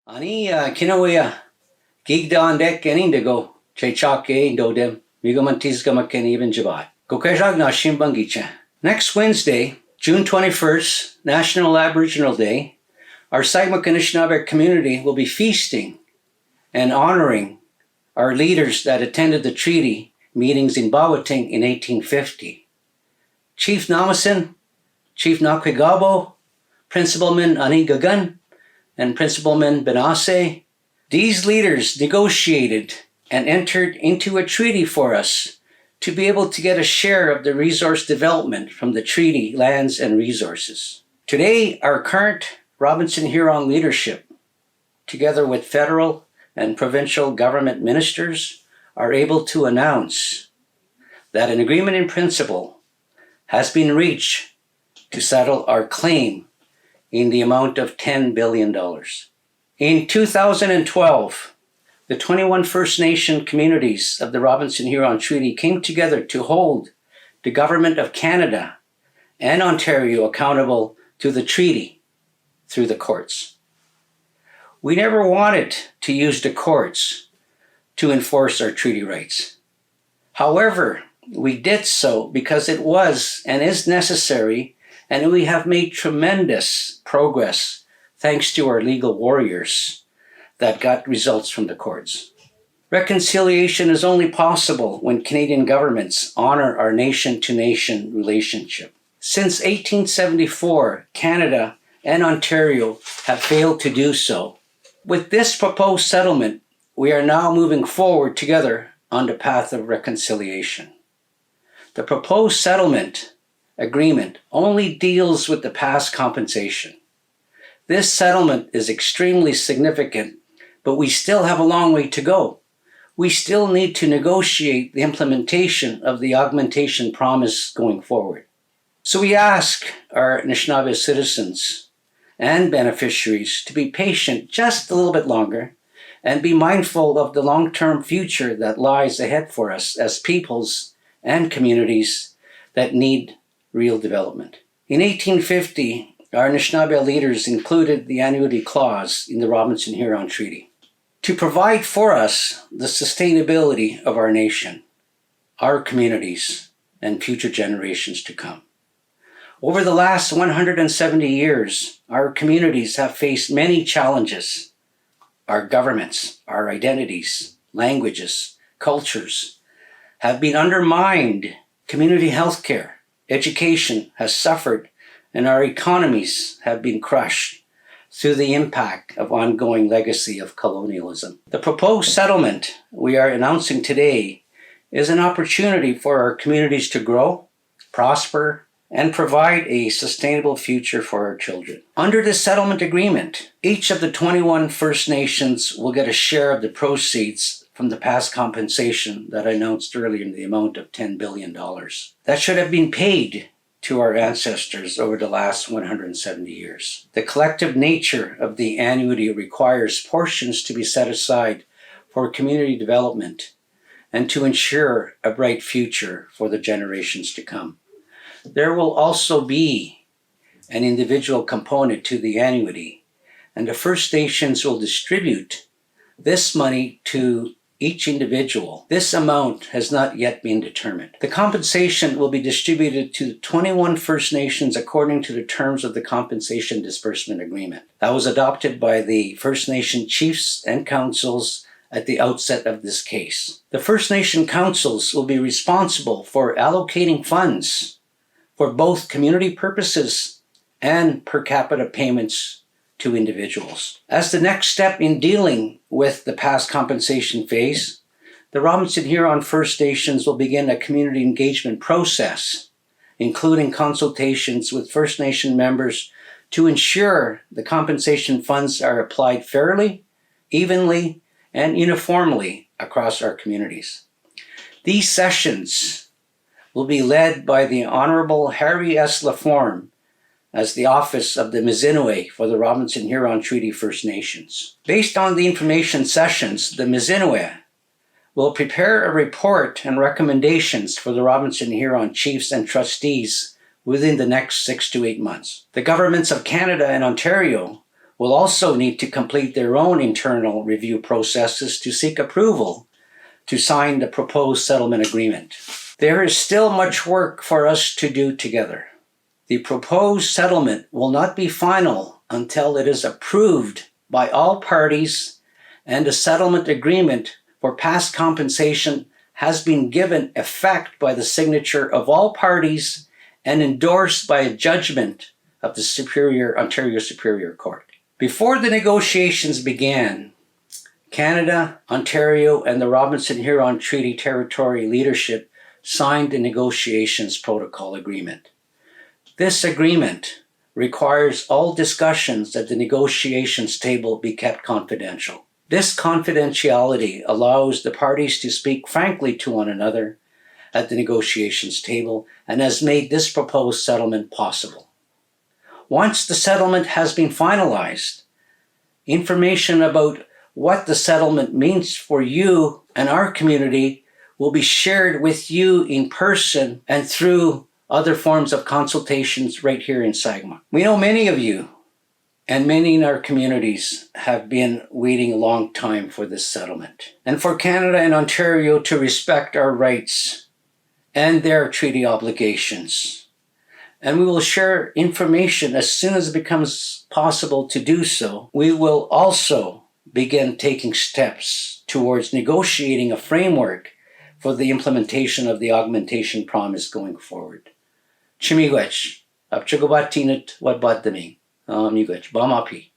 Ani kinawaya gigda andek and indigo chechake dodem migamantis gamaken even jabai. Kokajag na shimbangicha. Next Wednesday, June 21st, National Aboriginal Day, our Sagma Anishinaabe community will be feasting and honoring our leaders that attended the treaty meetings in Bawating in 1850. Chief Namasan, Chief Nakwigabo, Principalman Ani Gagan, and Principalman Benase. These leaders negotiated and entered into a treaty for us to be able to get a share of the resource development from the treaty lands and resources. Today, our current Robinson Huron leadership, together with federal and provincial government ministers, are able to announce that an agreement in principle has been reached to settle our claim in the amount of $10 billion. In 2012, the 21 First Nation communities of the Robinson Huron Treaty came together to hold the Government of Canada and Ontario accountable to the treaty through the courts. We never wanted to use the courts to enforce our treaty rights. However, we did so because it was and is necessary, and we have made tremendous progress thanks to our legal warriors that got results from the courts. Reconciliation is only possible when Canadian governments honor our nation-to-nation relationship. Since 1874, Canada and Ontario have failed to do so. With this proposed settlement, we are now moving forward together on the path of reconciliation. The proposed settlement agreement only deals with the past compensation. This settlement is extremely significant, but we still have a long way to go. We still need to negotiate the implementation of the augmentation promise going forward. So we ask our Anishinaabe citizens and beneficiaries to be patient just a little bit longer and be mindful of the long-term future that lies ahead for us as peoples and communities that need real development. In 1850, our Anishinaabe leaders included the annuity clause in the Robinson Huron Treaty to provide for us the sustainability of our nation, our communities, and future generations to come. Over the last 170 years, our communities have faced many challenges. Our governments, our identities, languages, cultures have been undermined. Community health care, education has suffered, and our economies have been crushed through the impact of ongoing legacy of colonialism. The proposed settlement we are announcing today is an opportunity for our communities to grow, prosper, and provide a sustainable future for our children. Under this settlement agreement, each of the 21 First Nations will get a share of the proceeds from the past compensation that I announced earlier in the amount of $10 billion. That should have been paid to our ancestors over the last 170 years. The collective nature of the annuity requires portions to be set aside for community development and to ensure a bright future for the generations to come. There will also be an individual component to the annuity, and the First Nations will distribute this money to each individual. This amount has not yet been determined. The compensation will be distributed to 21 First Nations according to the terms of the Compensation Disbursement Agreement. That was adopted by the First Nation chiefs and councils at the outset of this case. The First Nation councils will be responsible for allocating funds for both community purposes and per capita payments to individuals. As the next step in dealing with the past compensation phase, the Robinson Huron First Nations will begin a community engagement process, including consultations with First Nation members to ensure the compensation funds are applied fairly, evenly, and uniformly across our communities. These sessions will be led by the Honorable Harry S. Laforme as the Office of the Mizinue for the Robinson Huron Treaty First Nations. Based on the information sessions, the Mizinue will prepare a report and recommendations for the Robinson Huron chiefs and trustees within the next 6 to 8 months. The governments of Canada and Ontario will also need to complete their own internal review processes to seek approval to sign the proposed settlement agreement. There is still much work for us to do together. The proposed settlement will not be final until it is approved by all parties and the settlement agreement for past compensation has been given effect by the signature of all parties and endorsed by a judgment of the Ontario Superior Court. Before the negotiations began, Canada, Ontario, and the Robinson-Huron Treaty Territory leadership signed the negotiations protocol agreement. This agreement requires all discussions at the negotiations table be kept confidential. This confidentiality allows the parties to speak frankly to one another at the negotiations table and has made this proposed settlement possible. Once the settlement has been finalized, information about what the settlement means for you and our community will be shared with you in person and through other forms of consultations right here in Sagma. We know many of you and many in our communities have been waiting a long time for this settlement and for Canada and Ontario to respect our rights and their treaty obligations. And we will share information as soon as it becomes possible to do so. We will also begin taking steps towards negotiating a framework for the implementation of the augmentation promise going forward. Chimigwech, apchagobatinit wadbadami, migwech, bamapi.